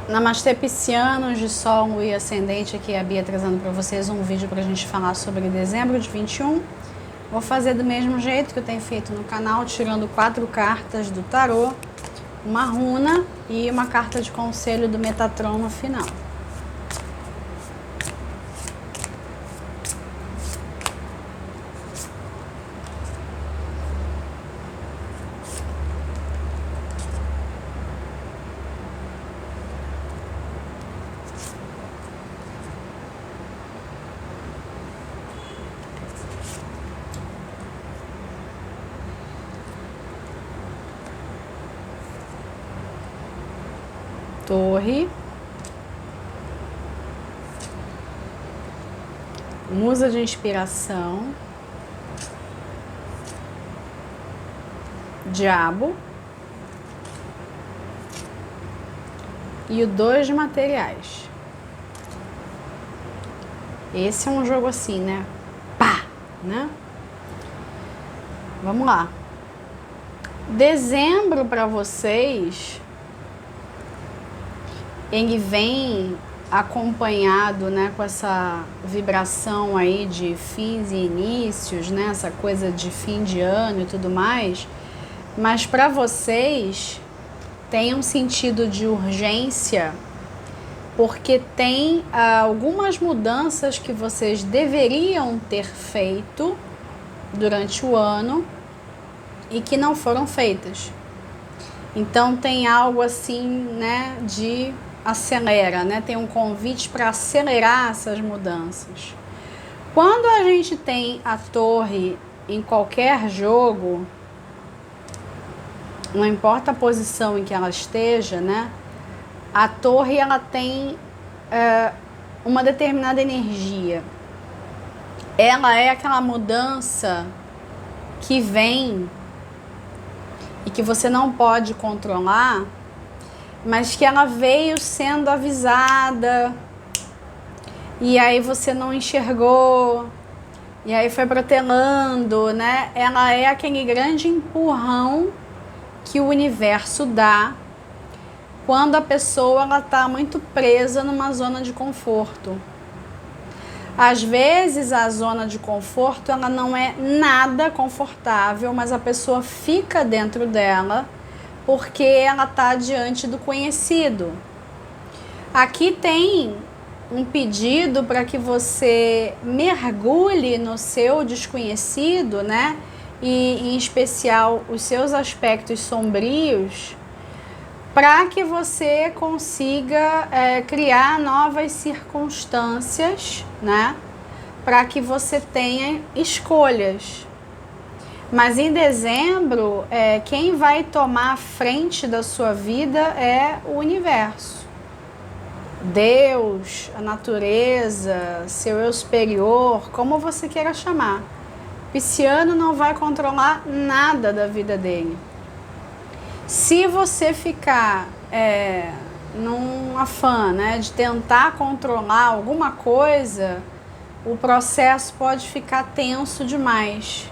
Namastê piscianos de Sol e Ascendente, aqui é a Bia trazendo para vocês um vídeo para a gente falar sobre dezembro de 21. Vou fazer do mesmo jeito que eu tenho feito no canal, tirando 4 cartas do tarô, uma runa e uma carta de conselho do Metatron no final. Torre, musa de inspiração, diabo e o 2 de materiais. Esse é um jogo assim, né? Pá, né? Vamos lá. Dezembro para vocês, ele vem acompanhado, né, com essa vibração aí de fins e inícios, né, essa coisa de fim de ano e tudo mais, mas para vocês tem um sentido de urgência, porque tem algumas mudanças que vocês deveriam ter feito durante o ano e que não foram feitas. Então tem algo assim, né, de acelera, né? Tem um convite para acelerar essas mudanças. Quando a gente tem a torre em qualquer jogo, não importa a posição em que ela esteja, né? A torre ela tem uma determinada energia. Ela é aquela mudança que vem e que você não pode controlar, mas que ela veio sendo avisada, e aí você não enxergou, e aí foi protelando, né? Ela é aquele grande empurrão que o universo dá quando a pessoa ela está muito presa numa zona de conforto. Às vezes a zona de conforto ela não é nada confortável, mas a pessoa fica dentro dela porque ela está diante do conhecido. Aqui tem um pedido para que você mergulhe no seu desconhecido, né? E em especial os seus aspectos sombrios, para que você consiga criar novas circunstâncias, né? Para que você tenha escolhas. Mas em dezembro, quem vai tomar a frente da sua vida é o universo. Deus, a natureza, seu eu superior, como você queira chamar. Pisciano não vai controlar nada da vida dele. Se você ficar num afã, né, de tentar controlar alguma coisa, o processo pode ficar tenso demais.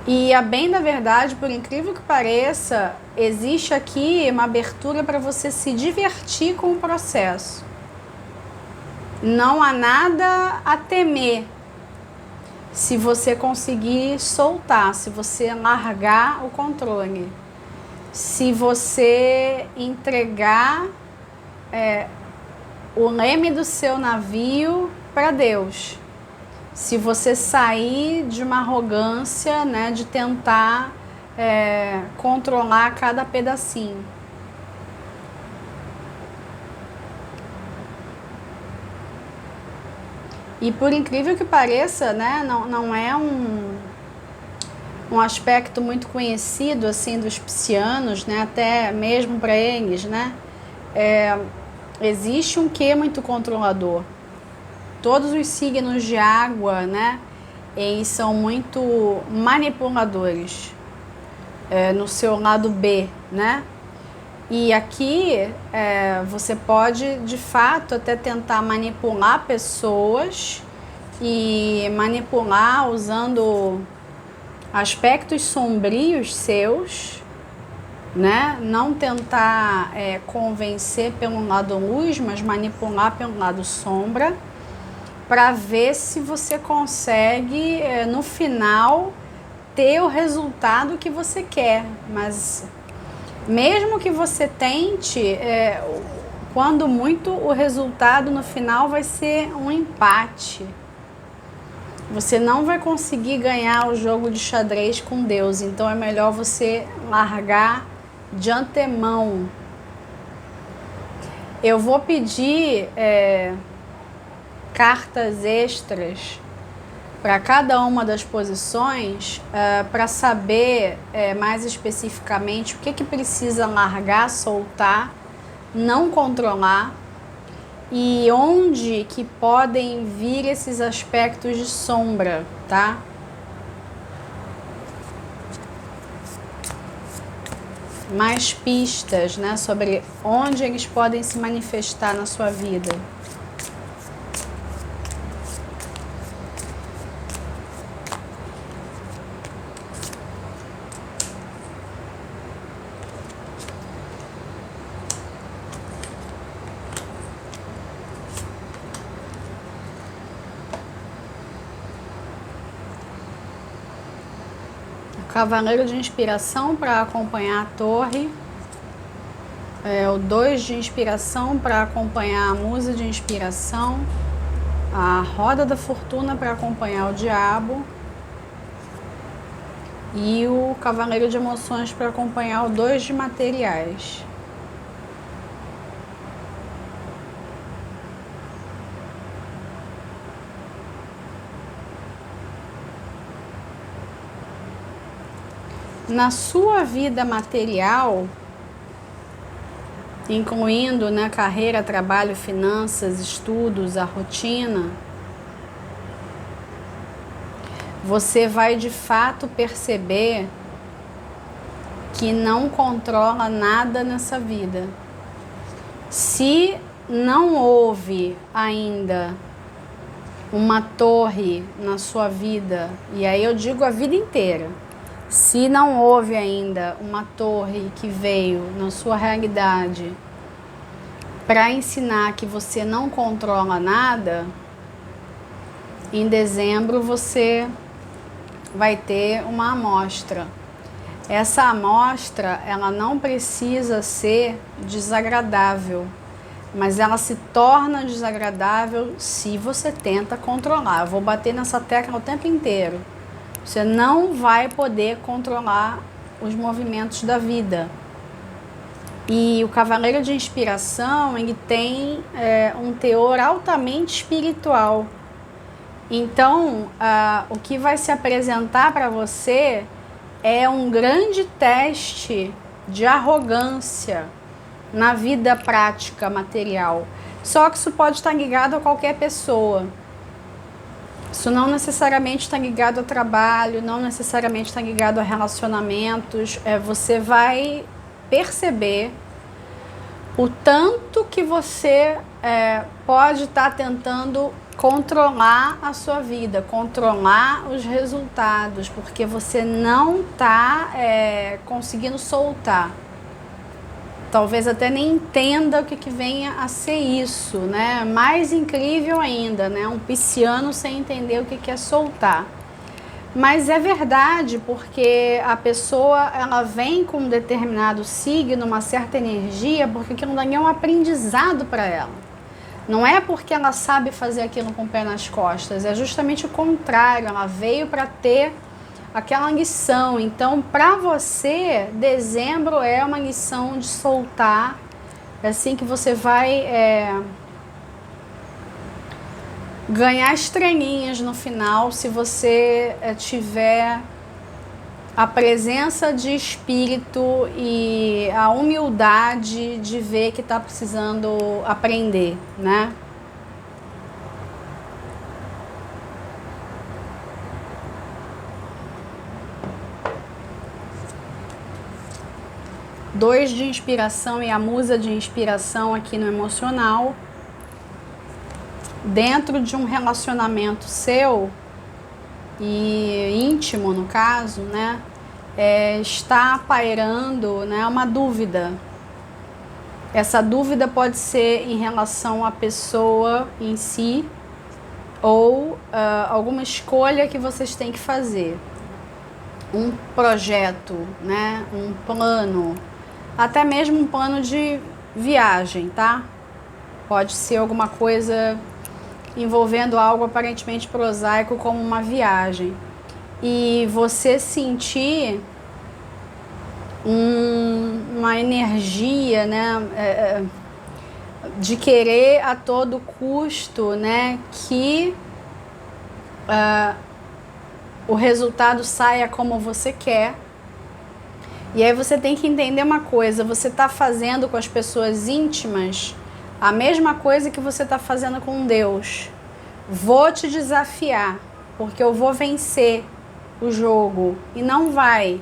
E a bem da verdade, por incrível que pareça, existe aqui uma abertura para você se divertir com o processo. Não há nada a temer se você conseguir soltar, se você largar o controle. Se você entregar o leme do seu navio para Deus. Se você sair de uma arrogância, né, de tentar controlar cada pedacinho. E por incrível que pareça, né, não é um aspecto muito conhecido assim dos piscianos, né, até mesmo para eles, né, existe um quê muito controlador. Todos os signos de água, né, eles são muito manipuladores no seu lado B, né? E aqui você pode, de fato, até tentar manipular pessoas e manipular usando aspectos sombrios seus né? Não tentar convencer pelo lado luz, mas manipular pelo lado sombra, para ver se você consegue, no final, ter o resultado que você quer. Mas mesmo que você tente, quando muito, o resultado no final vai ser um empate. Você não vai conseguir ganhar o jogo de xadrez com Deus, então é melhor você largar de antemão. Eu vou pedir cartas extras para cada uma das posições, para saber mais especificamente o que precisa largar, soltar, não controlar, e onde que podem vir esses aspectos de sombra, tá? Mais pistas, né, sobre onde eles podem se manifestar na sua vida. Cavaleiro de inspiração para acompanhar a torre, o 2 de inspiração para acompanhar a musa de inspiração, a roda da fortuna para acompanhar o diabo e o cavaleiro de emoções para acompanhar o 2 de materiais. Na sua vida material, incluindo, né, carreira, trabalho, finanças, estudos, a rotina, você vai de fato perceber que não controla nada nessa vida. Se não houve ainda uma torre na sua vida, e aí eu digo a vida inteira, se não houve ainda uma torre que veio na sua realidade para ensinar que você não controla nada, em dezembro você vai ter uma amostra. Essa amostra, ela não precisa ser desagradável, mas ela se torna desagradável se você tenta controlar. Eu vou bater nessa tecla o tempo inteiro. Você não vai poder controlar os movimentos da vida. E o cavaleiro de inspiração, ele tem um teor altamente espiritual. Então, o que vai se apresentar para você é um grande teste de arrogância na vida prática, material. Só que isso pode estar ligado a qualquer pessoa. Isso não necessariamente está ligado ao trabalho, não necessariamente está ligado a relacionamentos. Você vai perceber o tanto que você pode estar tentando controlar a sua vida, controlar os resultados, porque você não está conseguindo soltar. Talvez até nem entenda o que venha a ser isso, né? Mais incrível ainda, né? Um pisciano sem entender o que é soltar. Mas é verdade, porque a pessoa, ela vem com um determinado signo, uma certa energia, porque aquilo dali é um aprendizado para ela. Não é porque ela sabe fazer aquilo com o pé nas costas, é justamente o contrário, ela veio para ter aquela lição. Então, para você, dezembro é uma lição de soltar, é assim que você vai ganhar estrelinhas no final, se você tiver a presença de espírito e a humildade de ver que está precisando aprender, né? Dois de inspiração e a musa de inspiração aqui no emocional. Dentro de um relacionamento seu e íntimo, no caso, né? está pairando, né, uma dúvida. Essa dúvida pode ser em relação à pessoa em si ou alguma escolha que vocês têm que fazer. Um projeto, né, um plano, até mesmo um plano de viagem, tá? Pode ser alguma coisa envolvendo algo aparentemente prosaico como uma viagem. E você sentir uma energia, né, de querer a todo custo, né, que o resultado saia como você quer. E aí você tem que entender uma coisa: você está fazendo com as pessoas íntimas a mesma coisa que você está fazendo com Deus. Vou te desafiar, porque eu vou vencer o jogo. E não vai.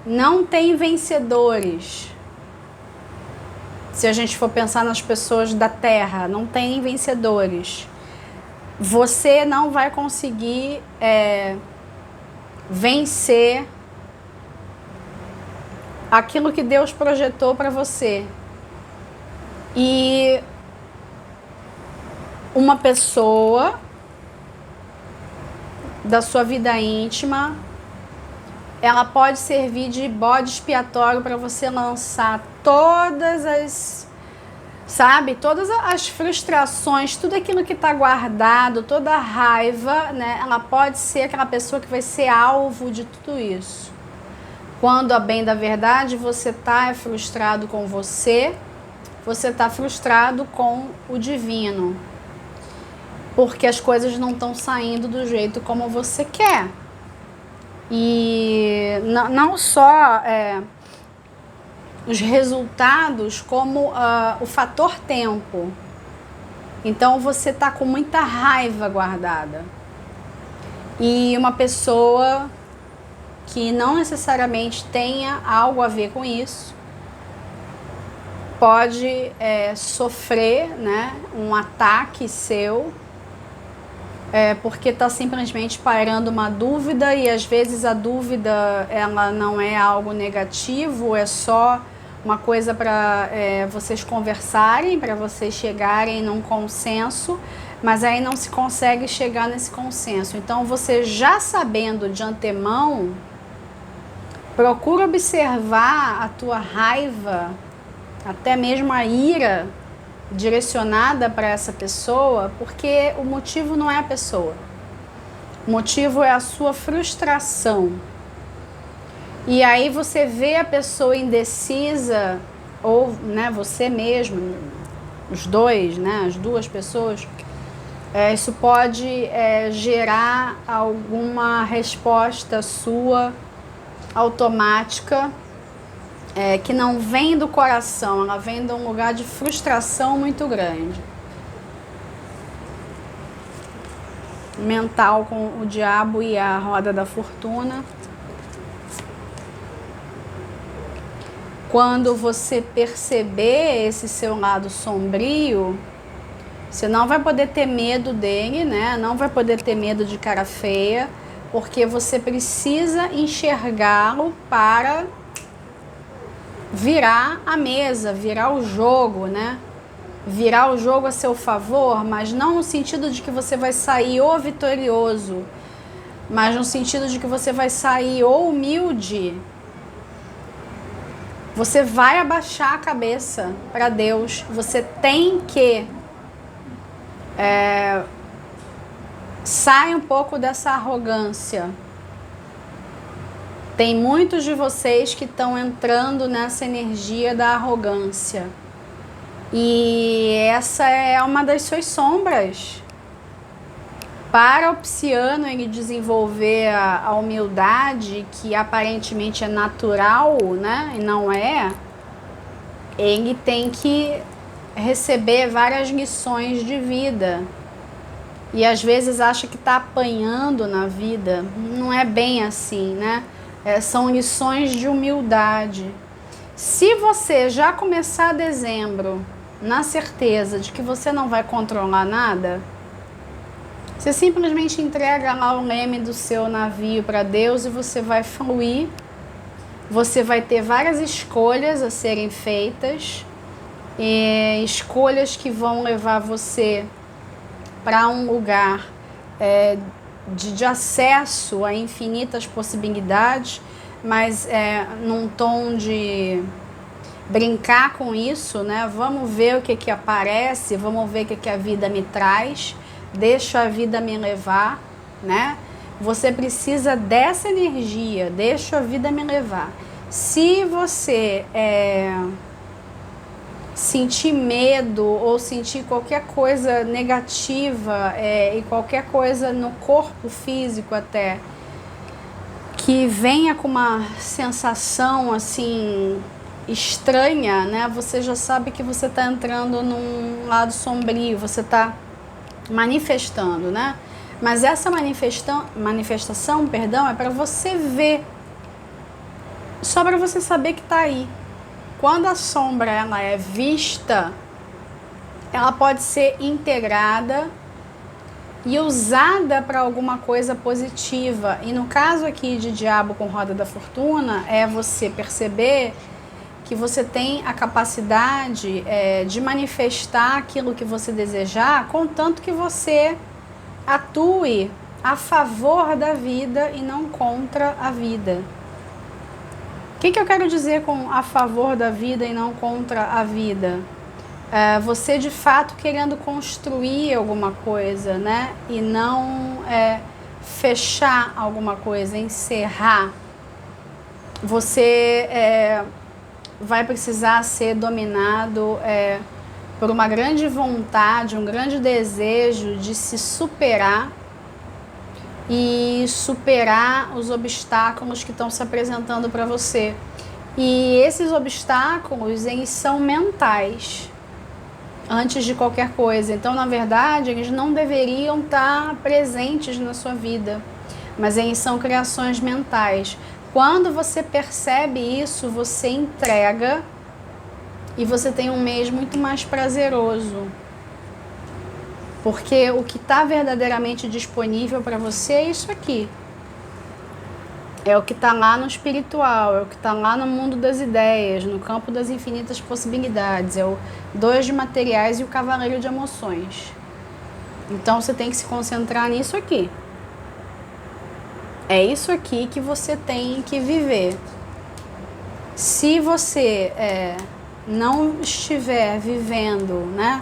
Não tem vencedores. Se a gente for pensar nas pessoas da Terra, não tem vencedores. Você não vai conseguir vencer aquilo que Deus projetou para você. E uma pessoa da sua vida íntima, ela pode servir de bode expiatório para você lançar todas as, sabe, todas as frustrações, tudo aquilo que está guardado, toda a raiva, né? Ela pode ser aquela pessoa que vai ser alvo de tudo isso. Quando, a bem da verdade, você está frustrado com você está frustrado com o divino, porque as coisas não estão saindo do jeito como você quer. E não só os resultados, como o fator tempo. Então você está com muita raiva guardada. E uma pessoa que não necessariamente tenha algo a ver com isso pode sofrer, né, um ataque seu, porque está simplesmente pairando uma dúvida, e às vezes a dúvida ela não é algo negativo, é só uma coisa para vocês conversarem, para vocês chegarem num consenso, mas aí não se consegue chegar nesse consenso. Então você, já sabendo de antemão, procura observar a tua raiva, até mesmo a ira direcionada para essa pessoa, porque o motivo não é a pessoa. O motivo é a sua frustração. E aí você vê a pessoa indecisa, ou, né, você mesmo, os dois, né, as duas pessoas, isso pode gerar alguma resposta sua automática, que não vem do coração, ela vem de um lugar de frustração muito grande. Mental com o diabo e a roda da fortuna. Quando você perceber esse seu lado sombrio, você não vai poder ter medo dele, né? Não vai poder ter medo de cara feia, porque você precisa enxergá-lo para virar a mesa, virar o jogo, né? Virar o jogo a seu favor, mas não no sentido de que você vai sair ou vitorioso, mas no sentido de que você vai sair ou humilde. Você vai abaixar a cabeça para Deus. Você tem que sair um pouco dessa arrogância. Tem muitos de vocês que estão entrando nessa energia da arrogância. E essa é uma das suas sombras. Para o pisciano ele desenvolver a humildade, que aparentemente é natural, né? E não é, ele tem que receber várias lições de vida. E às vezes acha que está apanhando na vida. Não é bem assim, né? São lições de humildade. Se você já começar dezembro na certeza de que você não vai controlar nada, você simplesmente entrega lá o leme do seu navio para Deus e você vai fluir Você vai ter várias escolhas a serem feitas, escolhas que vão levar você para um lugar de acesso a infinitas possibilidades, mas num tom de brincar com isso, né? Vamos ver o que aparece, vamos ver o que a vida me traz, deixa a vida me levar, né? Você precisa dessa energia, deixa a vida me levar. Se você sentir medo ou sentir qualquer coisa negativa e qualquer coisa no corpo físico até, que venha com uma sensação assim estranha, né? Você já sabe que você está entrando num lado sombrio, você está manifestando, né? Mas essa manifestação, perdão, é para você ver, só para você saber que está aí. Quando a sombra ela é vista, ela pode ser integrada e usada para alguma coisa positiva. E no caso aqui de Diabo com Roda da Fortuna, é você perceber que você tem a capacidade de manifestar aquilo que você desejar, contanto que você atue a favor da vida e não contra a vida. O que eu quero dizer com a favor da vida e não contra a vida? Você de fato querendo construir alguma coisa, né? E não fechar alguma coisa, encerrar. Você vai precisar ser dominado por uma grande vontade, um grande desejo de se superar e superar os obstáculos que estão se apresentando para você. E esses obstáculos, eles são mentais, antes de qualquer coisa. Então, na verdade, eles não deveriam estar presentes na sua vida, mas eles são criações mentais. Quando você percebe isso, você entrega e você tem um mês muito mais prazeroso. Porque o que está verdadeiramente disponível para você é isso aqui. É o que está lá no espiritual, é o que está lá no mundo das ideias, no campo das infinitas possibilidades. É o 2 de materiais e o cavaleiro de emoções. Então você tem que se concentrar nisso aqui. É isso aqui que você tem que viver. Se você não estiver vivendo, né,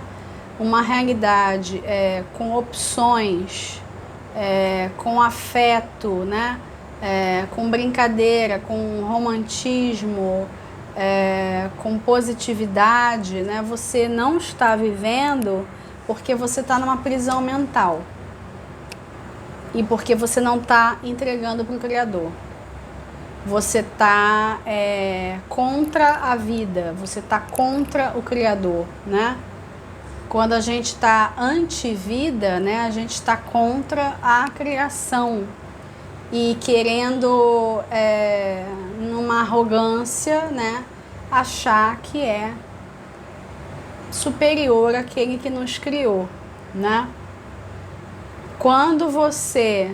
uma realidade com opções, com afeto, né, com brincadeira, com romantismo, com positividade, né, você não está vivendo porque você está numa prisão mental. E porque você não está entregando para o Criador. Você está contra a vida, você está contra o Criador, né? Quando a gente está anti-vida, né, a gente está contra a criação e querendo, numa arrogância, né, achar que é superior àquele que nos criou, né? Quando você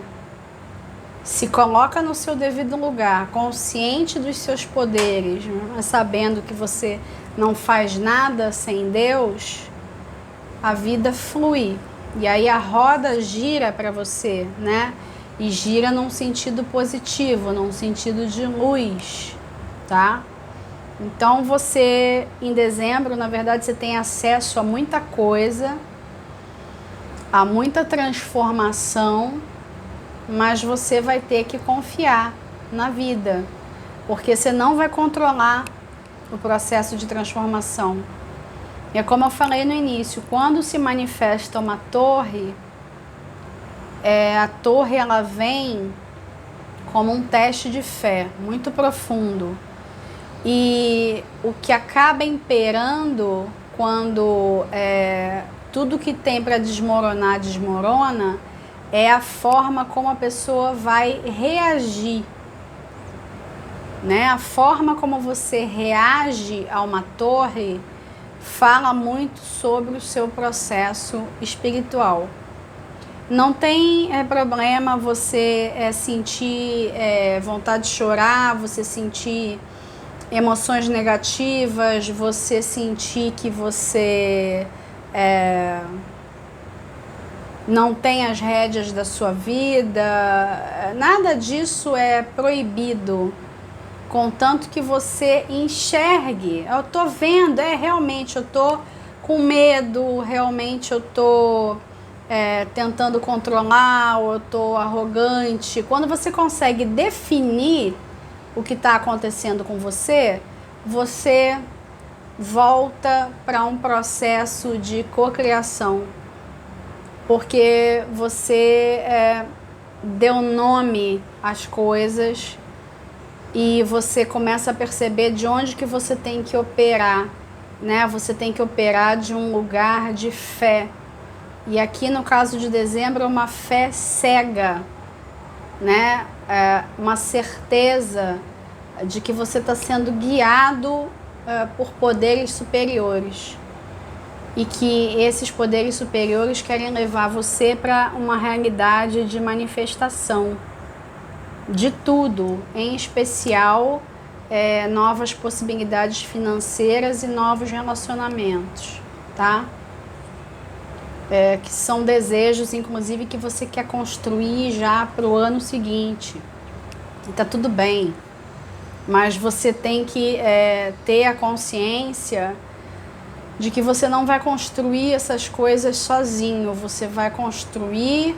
se coloca no seu devido lugar, consciente dos seus poderes, mas sabendo que você não faz nada sem Deus, a vida flui. E aí a roda gira para você, né? E gira num sentido positivo, num sentido de luz, tá? Então você, em dezembro, na verdade, você tem acesso a muita coisa, há muita transformação, mas você vai ter que confiar na vida, porque você não vai controlar o processo de transformação. E é como eu falei no início, quando se manifesta uma torre, a torre ela vem como um teste de fé muito profundo. E o que acaba imperando quando tudo que tem para desmoronar, desmorona, é a forma como a pessoa vai reagir, né? A forma como você reage a uma torre fala muito sobre o seu processo espiritual. Não tem problema você sentir vontade de chorar, você sentir emoções negativas, você sentir que você não tem as rédeas da sua vida. Nada disso é proibido, contanto que você enxergue. Eu tô vendo, realmente eu tô com medo, realmente eu tô tentando controlar, ou eu tô arrogante. Quando você consegue definir o que está acontecendo com você, você volta para um processo de cocriação, porque você deu nome às coisas e você começa a perceber de onde que você tem que operar, né? Você tem que operar de um lugar de fé. E aqui no caso de dezembro é uma fé cega, né? Uma certeza de que você está sendo guiado por poderes superiores e que esses poderes superiores querem levar você para uma realidade de manifestação de tudo, em especial novas possibilidades financeiras e novos relacionamentos, tá? Que são desejos, inclusive, que você quer construir já para o ano seguinte. E tá tudo bem, mas você tem que ter a consciência de que você não vai construir essas coisas sozinho, você vai construir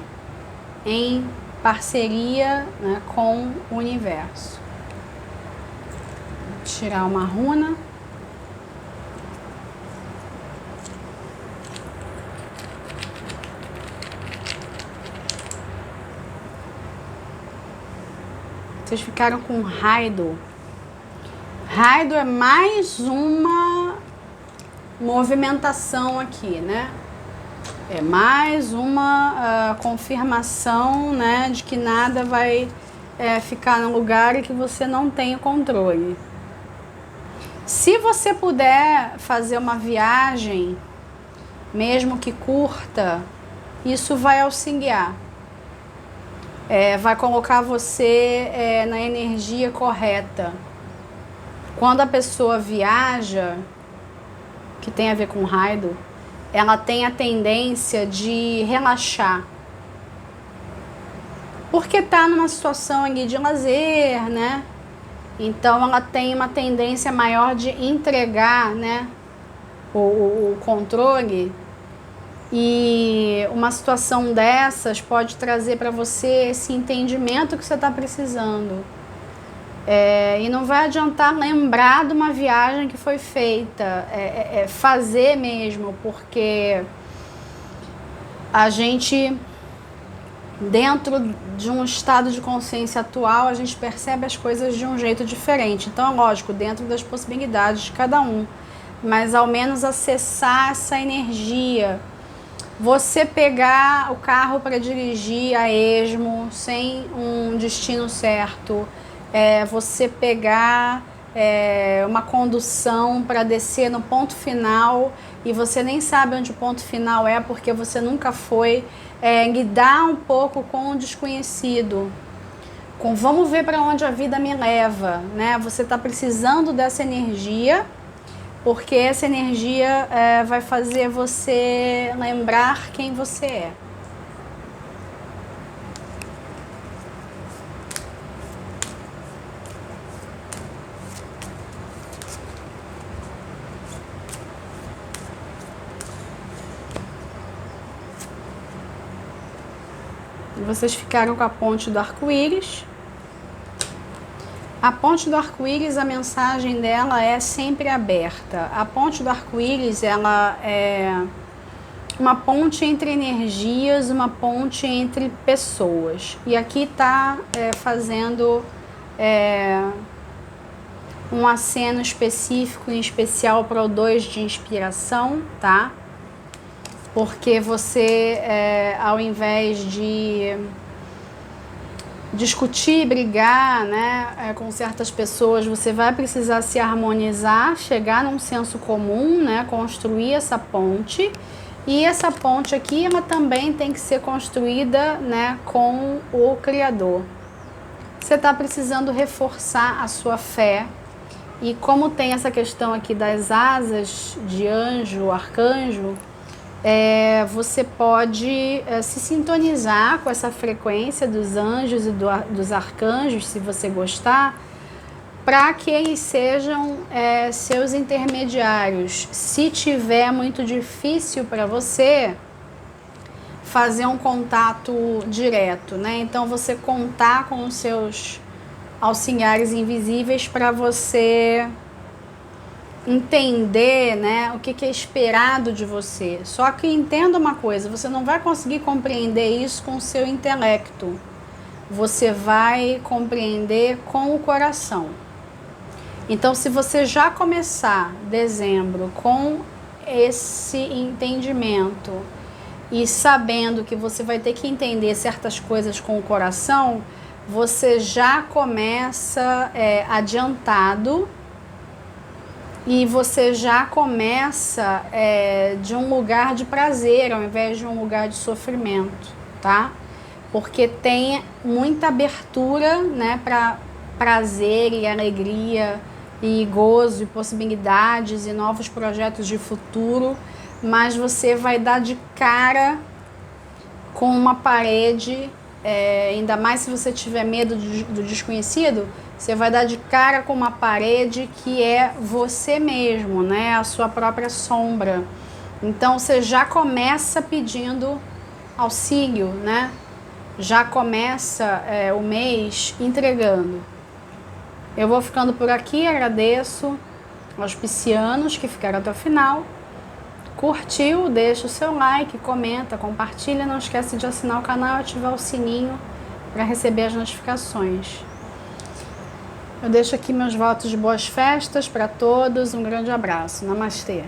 em parceria, né, com o universo. Vou tirar uma runa. Vocês ficaram com Raido. Raido é mais uma movimentação aqui, né? É mais uma confirmação, né, de que nada vai ficar no lugar e que você não tem o controle. Se você puder fazer uma viagem, mesmo que curta, isso vai auxiliar. Vai colocar você na energia correta. Quando a pessoa viaja, que tem a ver com Raido, ela tem a tendência de relaxar. Porque está numa situação ali de lazer, né? Então ela tem uma tendência maior de entregar, né, o controle. E uma situação dessas pode trazer para você esse entendimento que você está precisando. E não vai adiantar lembrar de uma viagem que foi feita, fazer mesmo, porque a gente, dentro de um estado de consciência atual, a gente percebe as coisas de um jeito diferente. Então é lógico, dentro das possibilidades de cada um, mas ao menos acessar essa energia. Você pegar o carro para dirigir a esmo, sem um destino certo, você pegar uma condução para descer no ponto final e você nem sabe onde o ponto final é porque você nunca foi, lidar um pouco com o desconhecido, com vamos ver para onde a vida me leva, né? Você está precisando dessa energia, porque essa energia vai fazer você lembrar quem você é. Vocês ficaram com a ponte do arco-íris. A ponte do arco-íris, a mensagem dela é sempre aberta. A ponte do arco-íris, ela é uma ponte entre energias, uma ponte entre pessoas. E aqui está fazendo um aceno específico, em especial para o 2 de inspiração, tá? Porque você, ao invés de discutir, brigar, né, com certas pessoas, você vai precisar se harmonizar, chegar num senso comum, né, construir essa ponte E essa ponte aqui, ela também tem que ser construída, né, com o Criador. Você está precisando reforçar a sua fé. E como tem essa questão aqui das asas de anjo, arcanjo, você pode se sintonizar com essa frequência dos anjos e dos arcanjos, se você gostar, para que eles sejam seus intermediários. Se tiver muito difícil para você fazer um contato direto, né? Então você contar com os seus auxiliares invisíveis para você entender, né, o que é esperado de você. Só que entenda uma coisa, você não vai conseguir compreender isso com o seu intelecto. Você vai compreender com o coração. Então, se você já começar dezembro com esse entendimento e sabendo que você vai ter que entender certas coisas com o coração, você já começa adiantado e você já começa de um lugar de prazer ao invés de um lugar de sofrimento, tá? Porque tem muita abertura, né, para prazer e alegria e gozo e possibilidades e novos projetos de futuro, mas você vai dar de cara com uma parede, ainda mais se você tiver medo do desconhecido, você vai dar de cara com uma parede que é você mesmo, né? A sua própria sombra. Então você já começa pedindo auxílio, né? Já começa o mês entregando. Eu vou ficando por aqui, agradeço aos piscianos que ficaram até o final. Curtiu, deixa o seu like, comenta, compartilha, não esquece de assinar o canal e ativar o sininho para receber as notificações. Eu deixo aqui meus votos de boas festas para todos, um grande abraço, namastê.